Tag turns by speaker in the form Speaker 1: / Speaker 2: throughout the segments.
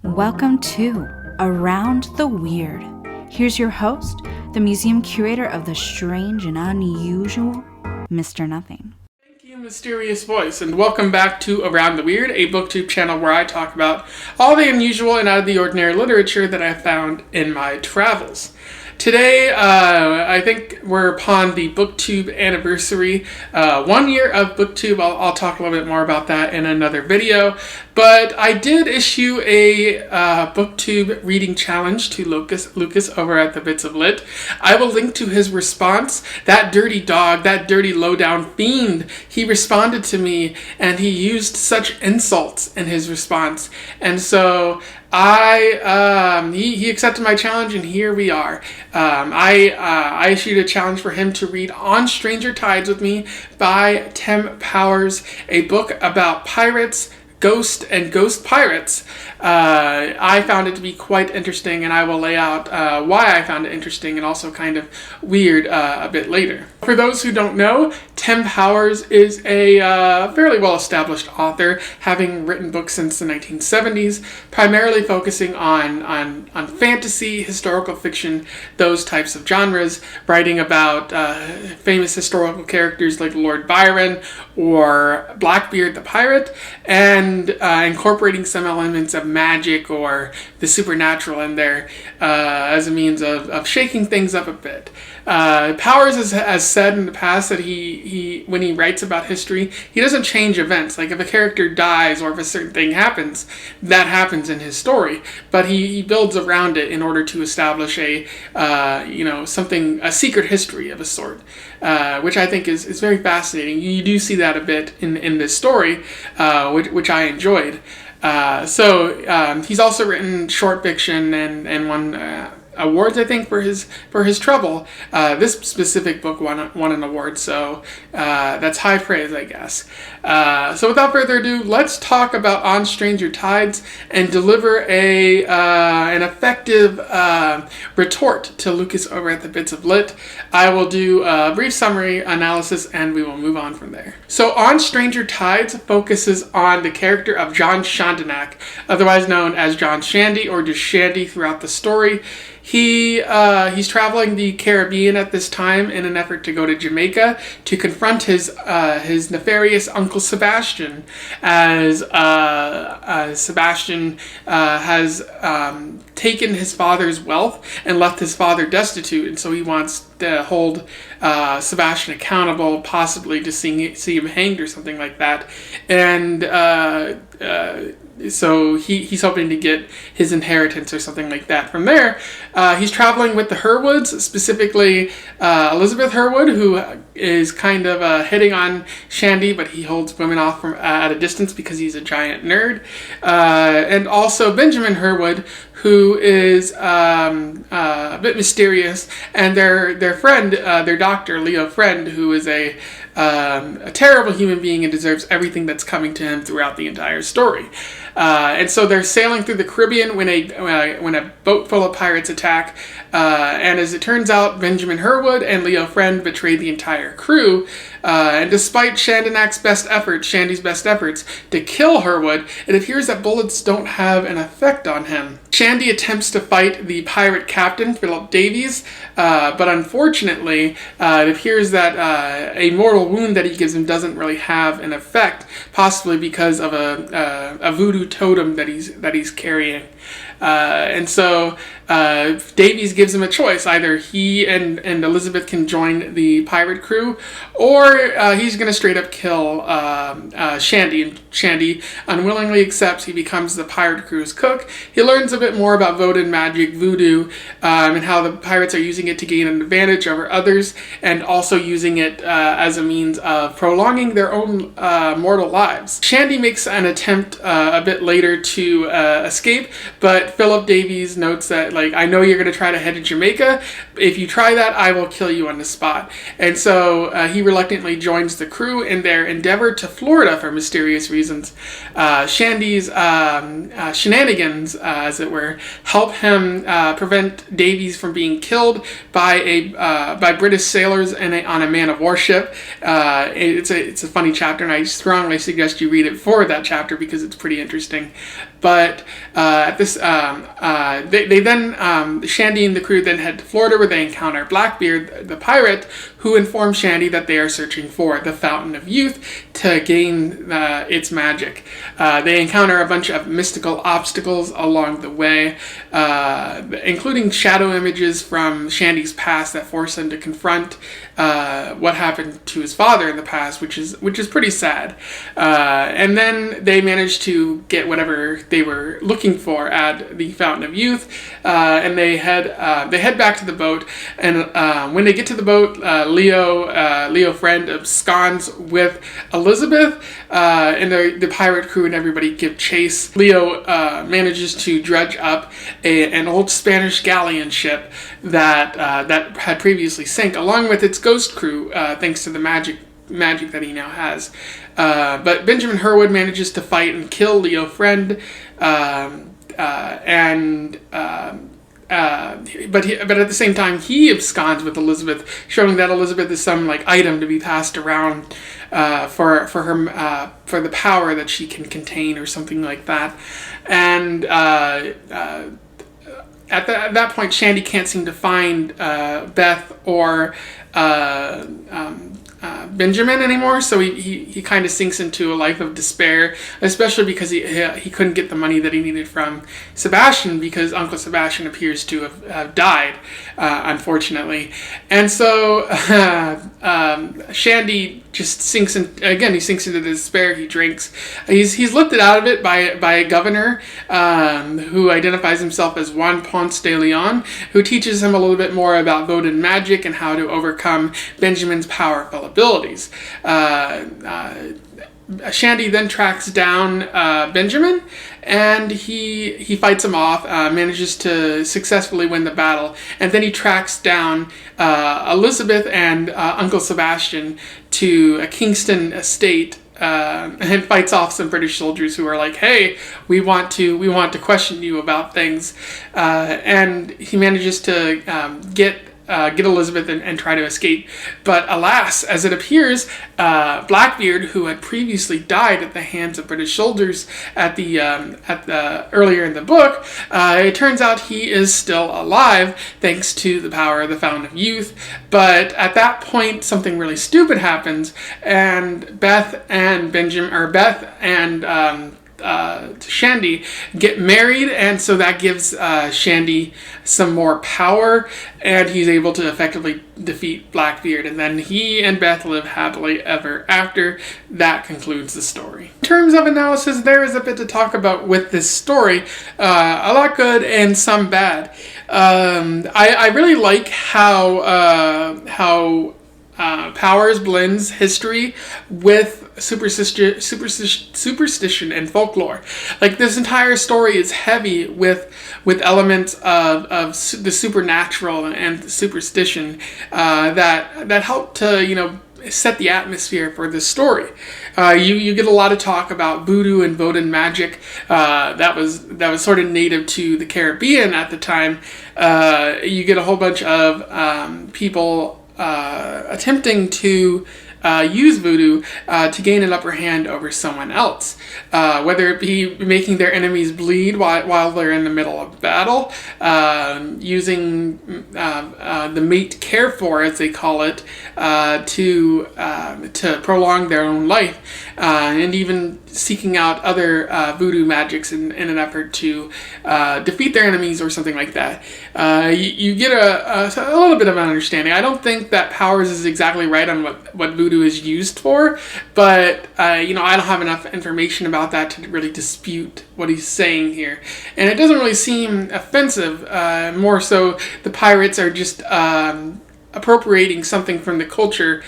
Speaker 1: Welcome to Around the Weird. Here's your host, the museum curator of the strange and unusual, Mr. Nothing.
Speaker 2: Thank you, mysterious voice, and welcome back to Around the Weird, a booktube channel where I talk about all the unusual and out of the ordinary literature that I found in my travels. Today, I think we're upon the Booktube anniversary, 1 year of Booktube. I'll talk a little bit more about that in another video, but I did issue a Booktube reading challenge to Lucas over at the Bits of Lit. I will link to his response. That dirty dog, that dirty low-down fiend, he responded to me, and he used such insults in his response, and so he accepted my challenge, and here we are. I issued a challenge for him to read On Stranger Tides with me by Tim Powers, a book about pirates, ghost and ghost pirates. I found it to be quite interesting, and I will lay out why I found it interesting and also kind of weird a bit later. For those who don't know, Tim Powers is a fairly well-established author, having written books since the 1970s, primarily focusing on fantasy, historical fiction, those types of genres, writing about famous historical characters like Lord Byron or Blackbeard the Pirate, and incorporating some elements of magic or the supernatural in there as a means of shaking things up a bit. Powers has said in the past that he when he writes about history, he doesn't change events. Like if a character dies or if a certain thing happens, that happens in his story. But he builds around it in order to establish a secret history of a sort, which I think is very fascinating. You do see that a bit in this story, which I enjoyed. He's also written short fiction and won awards, I think, for his trouble. This specific book won an award, so that's high praise, I guess. So without further ado, let's talk about On Stranger Tides and deliver an effective retort to Lucas over at the Bits of Lit. I will do a brief summary analysis and we will move on from there. So On Stranger Tides focuses on the character of John Shandenak, otherwise known as John Shandy or just Shandy throughout the story. He's traveling the Caribbean at this time in an effort to go to Jamaica to confront his nefarious Uncle Sebastian, as Sebastian has taken his father's wealth and left his father destitute, and so he wants to hold Sebastian accountable, possibly to see him hanged or something like that, and so he's hoping to get his inheritance or something like that. From there, he's traveling with the Herwoods, specifically Elizabeth Herwood, who is kind of hitting on Shandy, but he holds women off from at a distance because he's a giant nerd. And also Benjamin Herwood, who is a bit mysterious, and their friend, their doctor, Leo Friend, who is a terrible human being and deserves everything that's coming to him throughout the entire story. And so they're sailing through the Caribbean when a boat full of pirates attack, and as it turns out, Benjamin Herwood and Leo Friend betray the entire crew, and despite Shandy's best efforts to kill Herwood, it appears that bullets don't have an effect on him. Shandy attempts to fight the pirate captain, Philip Davies, but unfortunately, it appears that a mortal wound that he gives him doesn't really have an effect, possibly because of a voodoo totem that he's carrying. And so Davies gives him a choice. Either he and Elizabeth can join the pirate crew, or he's going to straight up kill Shandy. And Shandy unwillingly accepts. He becomes the pirate crew's cook. He learns a bit more about Vodun magic, voodoo, and how the pirates are using it to gain an advantage over others, and also using it as a means of prolonging their own mortal lives. Shandy makes an attempt a bit later to escape, but Philip Davies notes that, I know you're going to try to head to Jamaica. If you try that, I will kill you on the spot. And so he reluctantly joins the crew in their endeavor to Florida for mysterious reasons. Shandy's shenanigans, as it were, help him prevent Davies from being killed by British sailors on a man-of-war ship. It's a funny chapter, and I strongly suggest you read it for that chapter because it's pretty interesting. But at this, they then Shandy and the crew then head to Florida, where they encounter Blackbeard, the pirate, who informs Shandy that they are searching for the Fountain of Youth to gain its magic. They encounter a bunch of mystical obstacles along the way, including shadow images from Shandy's past that force him to confront what happened to his father in the past, which is pretty sad. And then they manage to get whatever they were looking for at the Fountain of Youth, and they head back to the boat. And when they get to the boat, Leo Friend absconds with Elizabeth, and the pirate crew and everybody give chase. Leo manages to dredge up an old Spanish galleon ship that had previously sank, along with its ghost crew, thanks to the magic that he now has. But Benjamin Herwood manages to fight and kill Leo Friend, but at the same time he absconds with Elizabeth, showing that Elizabeth is some item to be passed around for the power that she can contain, or something like that. And at that point, Shandy can't seem to find Beth or Benjamin anymore, so he kind of sinks into a life of despair, especially because he couldn't get the money that he needed from Sebastian, because Uncle Sebastian appears to have died, unfortunately. And so Shandy just sinks into despair. He drinks. He's lifted out of it by a governor who identifies himself as Juan Ponce de Leon, who teaches him a little bit more about Vodun magic and how to overcome Benjamin's powerful abilities. Shandy then tracks down Benjamin, and he fights him off, manages to successfully win the battle, and then he tracks down Elizabeth and Uncle Sebastian to a Kingston estate, and fights off some British soldiers who are like, "Hey, we want to question you about things," and he manages to get Elizabeth and try to escape. But alas, as it appears, Blackbeard, who had previously died at the hands of British soldiers at the earlier in the book, it turns out he is still alive thanks to the power of the Fountain of Youth. But at that point, something really stupid happens, and Beth and Shandy get married, and so that gives Shandy some more power, and he's able to effectively defeat Blackbeard, and then he and Beth live happily ever after. That concludes the story. In terms of analysis, there is a bit to talk about with this story, a lot good and some bad. I really like how Powers blends history with superstition and folklore. This entire story is heavy with elements of the supernatural and the superstition that help to set the atmosphere for this story. You get a lot of talk about voodoo and Vodun magic that was sort of native to the Caribbean at the time. You get a whole bunch of people attempting to use voodoo to gain an upper hand over someone else, whether it be making their enemies bleed while they're in the middle of battle, using the mate care for, as they call it, to prolong their own life, and even seeking out other voodoo magics in an effort to defeat their enemies or something like that. You get a little bit of an understanding. I don't think that Powers is exactly right on what voodoo is used for, but I don't have enough information about that to really dispute what he's saying here. And it doesn't really seem offensive. More so, the pirates are just appropriating something from the culture,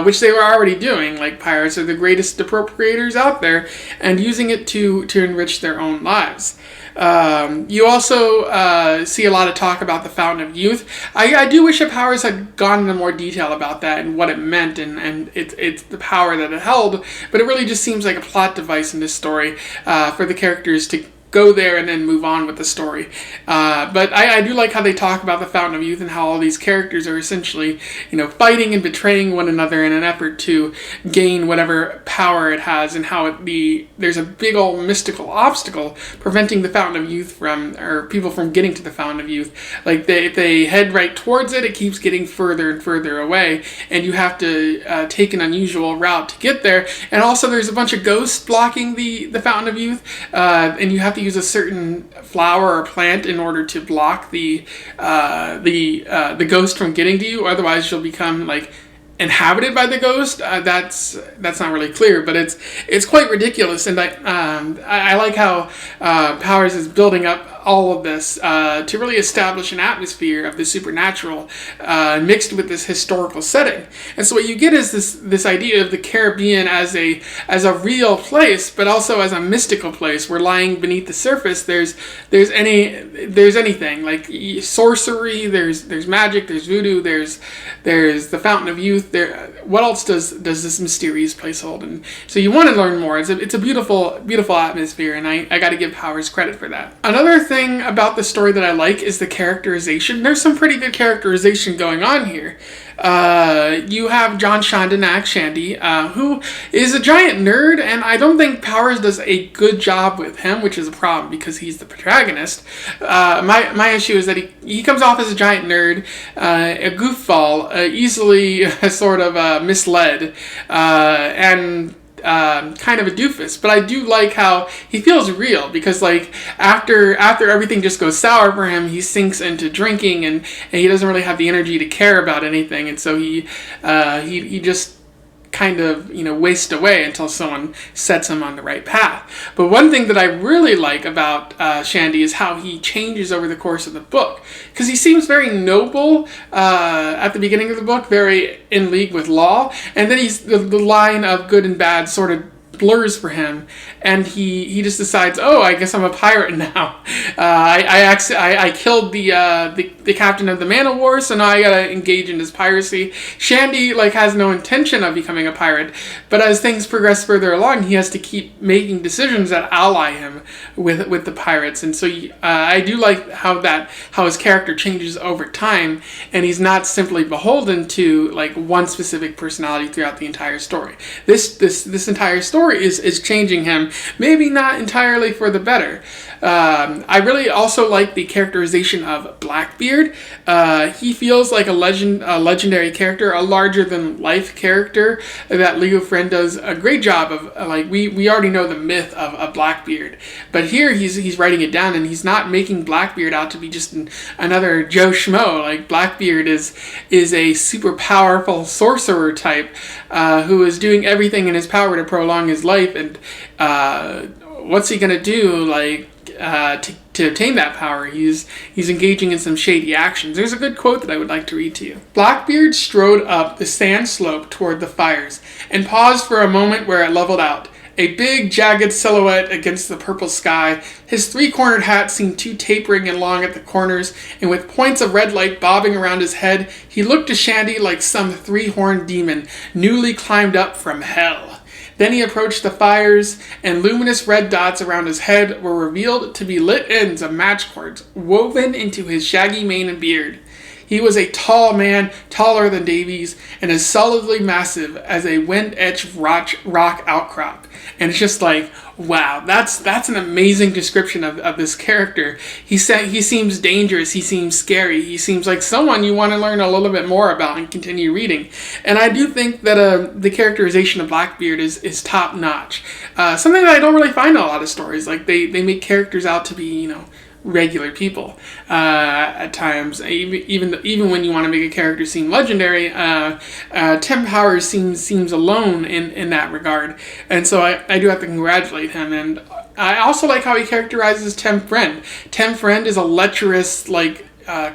Speaker 2: which they were already doing. Pirates are the greatest appropriators out there, and using it to enrich their own lives. You also see a lot of talk about the Fountain of Youth. I do wish that Powers had gone into more detail about that and what it meant and it's the power that it held, but it really just seems like a plot device in this story for the characters to go there and then move on with the story. But I do like how they talk about the Fountain of Youth and how all these characters are essentially, fighting and betraying one another in an effort to gain whatever power it has, and how there's a big old mystical obstacle preventing the Fountain of Youth or people from getting to the Fountain of Youth. Like if they head right towards it, it keeps getting further and further away, and you have to take an unusual route to get there. And also there's a bunch of ghosts blocking the Fountain of Youth, and you have to use a certain flower or plant in order to block the ghost from getting to you. Otherwise, you'll become like inhabited by the ghost. That's not really clear, but it's quite ridiculous. And I like how Powers is building up all of this to really establish an atmosphere of the supernatural mixed with this historical setting. And so what you get is this idea of the Caribbean as a real place, but also as a mystical place where lying beneath the surface there's anything like sorcery, there's magic, there's voodoo, there's the Fountain of Youth. What else does this mysterious place hold? And so you want to learn more. It's a beautiful atmosphere, and I got to give Powers credit for that. Another thing about the story that I like is the characterization. There's some pretty good characterization going on here. You have John Shondanak, Shandy, who is a giant nerd, and I don't think Powers does a good job with him, which is a problem because he's the protagonist. My issue is that he comes off as a giant nerd, a goofball, easily sort of misled, and kind of a doofus. But I do like how he feels real, because like after everything just goes sour for him, he sinks into drinking, and he doesn't really have the energy to care about anything, and so he just kind of waste away until someone sets him on the right path. But one thing that I really like about Shandy is how he changes over the course of the book, because he seems very noble at the beginning of the book, very in league with law, and then the line of good and bad sort of blurs for him, and he just decides, oh, I guess I'm a pirate now. I killed the captain of the man of war, so now I gotta engage in this piracy. Shandy has no intention of becoming a pirate, but as things progress further along, he has to keep making decisions that ally him with the pirates. And so I do like how his character changes over time, and he's not simply beholden to one specific personality throughout the entire story. This entire story is changing him, maybe not entirely for the better. I really also like the characterization of Blackbeard. He feels like a legendary character, a larger than life character that Leo Friend does a great job of. We already know the myth of Blackbeard, but here he's writing it down, and he's not making Blackbeard out to be just another Joe Schmo. Blackbeard is a super powerful sorcerer type who is doing everything in his power to prolong his life, and what's he gonna do to obtain that power? He's engaging in some shady actions. There's a good quote that I would like to read to you. Blackbeard strode up the sand slope toward the fires and paused for a moment where it leveled out, a big, jagged silhouette against the purple sky. His three-cornered hat seemed too tapering and long at the corners, and with points of red light bobbing around his head, he looked to Shandy like some three-horned demon newly climbed up from hell. Then he approached the fires, and luminous red dots around his head were revealed to be lit ends of match cords woven into his shaggy mane and beard. He was a tall man, taller than Davies, and as solidly massive as a wind-etched rock outcrop. And it's just wow, that's an amazing description of this character. He seems dangerous, he seems scary, he seems like someone you want to learn a little bit more about and continue reading. And I do think that the characterization of Blackbeard is top notch. Something that I don't really find in a lot of stories. They make characters out to be, regular people at times. Even when you want to make a character seem legendary, Tim Powers seems alone in that regard, and so I do have to congratulate him. And I also like how he characterizes Tim Friend. Tim Friend is a lecherous,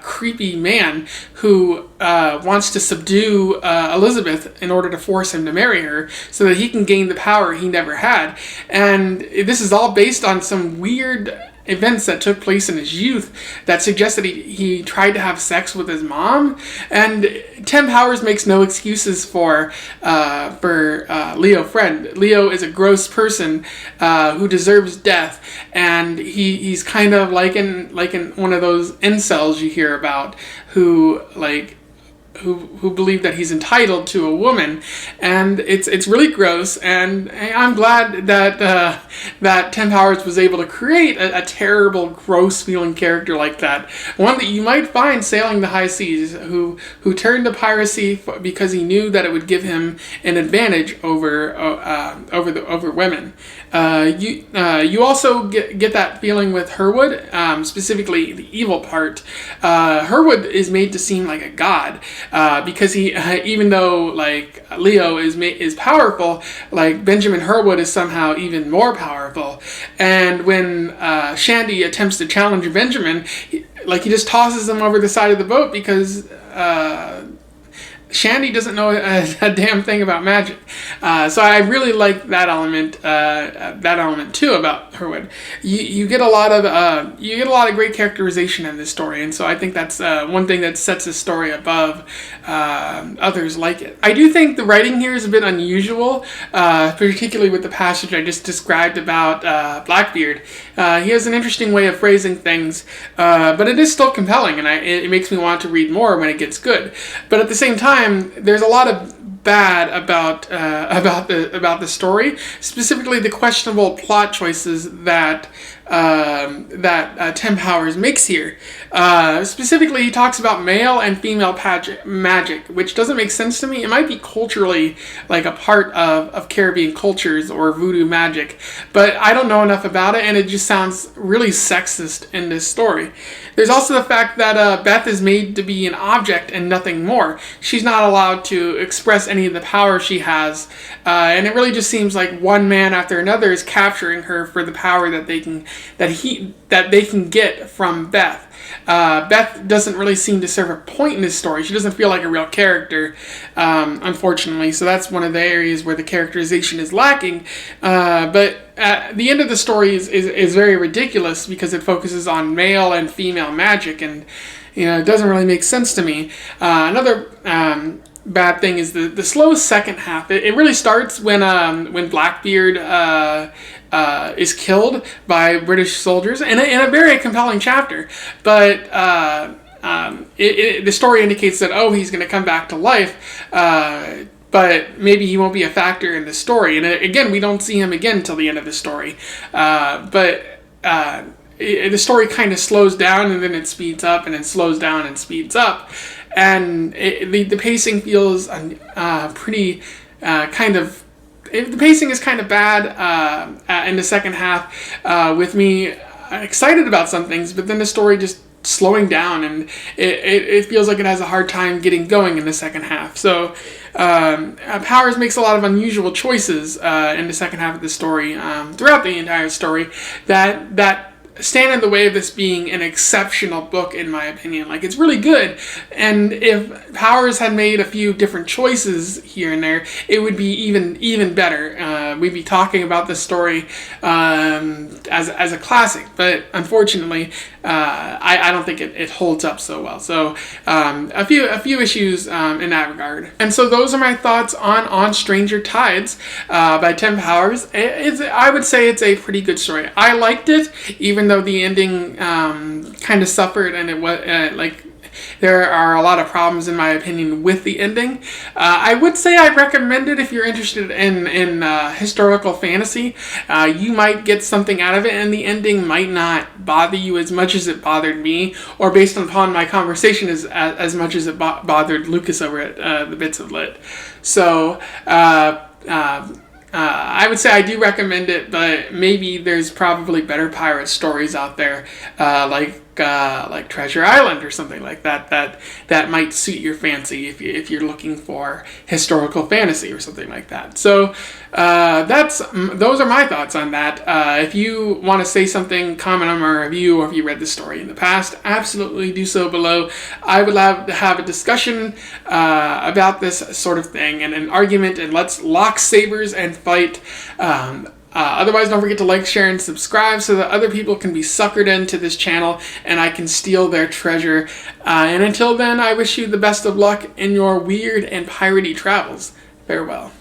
Speaker 2: creepy man who wants to subdue Elizabeth in order to force him to marry her so that he can gain the power he never had. And this is all based on some weird events that took place in his youth that suggest that he tried to have sex with his mom. And Tim Powers makes no excuses for Leo Friend. Leo is a gross person who deserves death, and he's kind of like in one of those incels you hear about who believe that he's entitled to a woman, and it's really gross. And I'm glad that Tim Powers was able to create a terrible, gross feeling character like that, one that you might find sailing the high seas, who turned to piracy because he knew that it would give him an advantage over women. You also get that feeling with Herwood, specifically the evil part. Herwood is made to seem like a god, because he, even though like Leo is powerful, like Benjamin Herwood is somehow even more powerful. And when Shandy attempts to challenge Benjamin, he just tosses him over the side of the boat because Shandy doesn't know a damn thing about magic. So I really like that element too about Herwood. You get a lot of great characterization in this story, and so I think that's one thing that sets this story above others like it. I do think the writing here is a bit unusual, particularly with the passage I just described about Blackbeard. He has an interesting way of phrasing things, but it is still compelling, and it makes me want to read more when it gets good. But at the same time, there's a lot of bad about the story, specifically the questionable plot choices that Tim Powers makes here. Specifically, he talks about male and female magic, which doesn't make sense to me. It might be culturally like a part of Caribbean cultures or voodoo magic, but I don't know enough about it, and it just sounds really sexist in this story. There's also the fact that Beth is made to be an object and nothing more. She's not allowed to express any of the power she has, and it really just seems like one man after another is capturing her for the power that they can get from Beth. Beth doesn't really seem to serve a point in this story. She doesn't feel like a real character, unfortunately. So that's one of the areas where the characterization is lacking. But the end of the story is very ridiculous because it focuses on male and female magic, and it doesn't really make sense to me. Another bad thing is the slow second half. It really starts when Blackbeard is killed by British soldiers in a very compelling chapter, but the story indicates that he's going to come back to life, but maybe he won't be a factor in the story. And again, we don't see him again until the end of the story, but the story kind of slows down, and then it speeds up, and then slows down and speeds up, and the pacing feels pretty kind of. The pacing is kind of bad in the second half, with me excited about some things, but then the story just slowing down, and it feels like it has a hard time getting going in the second half. So Powers makes a lot of unusual choices in the second half of the story, throughout the entire story, that stand in the way of this being an exceptional book, in my opinion. Like, it's really good, and if Powers had made a few different choices here and there, it would be even better. We'd be talking about this story as a classic, but unfortunately, I don't think it holds up so well. So a few issues in that regard. And so those are my thoughts on Stranger Tides by Tim Powers. I would say it's a pretty good story. I liked it, even though the ending kind of suffered, and it was there are a lot of problems, in my opinion, with the ending. I would say I recommend it if you're interested in historical fantasy. You might get something out of it, and the ending might not bother you as much as it bothered me, or based upon my conversation, as much as it bothered Lucas over at the Bits of Lit. So I would say I do recommend it, but maybe there's probably better pirate stories out there, like Treasure Island or something like that might suit your fancy if you're looking for historical fantasy or something like that. So those are my thoughts on that. If you want to say something, comment on my review, or if you read the story in the past, absolutely do so below. I would love to have a discussion about this sort of thing, and an argument, and let's lock sabers and fight Otherwise, don't forget to like, share, and subscribe so that other people can be suckered into this channel and I can steal their treasure. And until then, I wish you the best of luck in your weird and piratey travels. Farewell.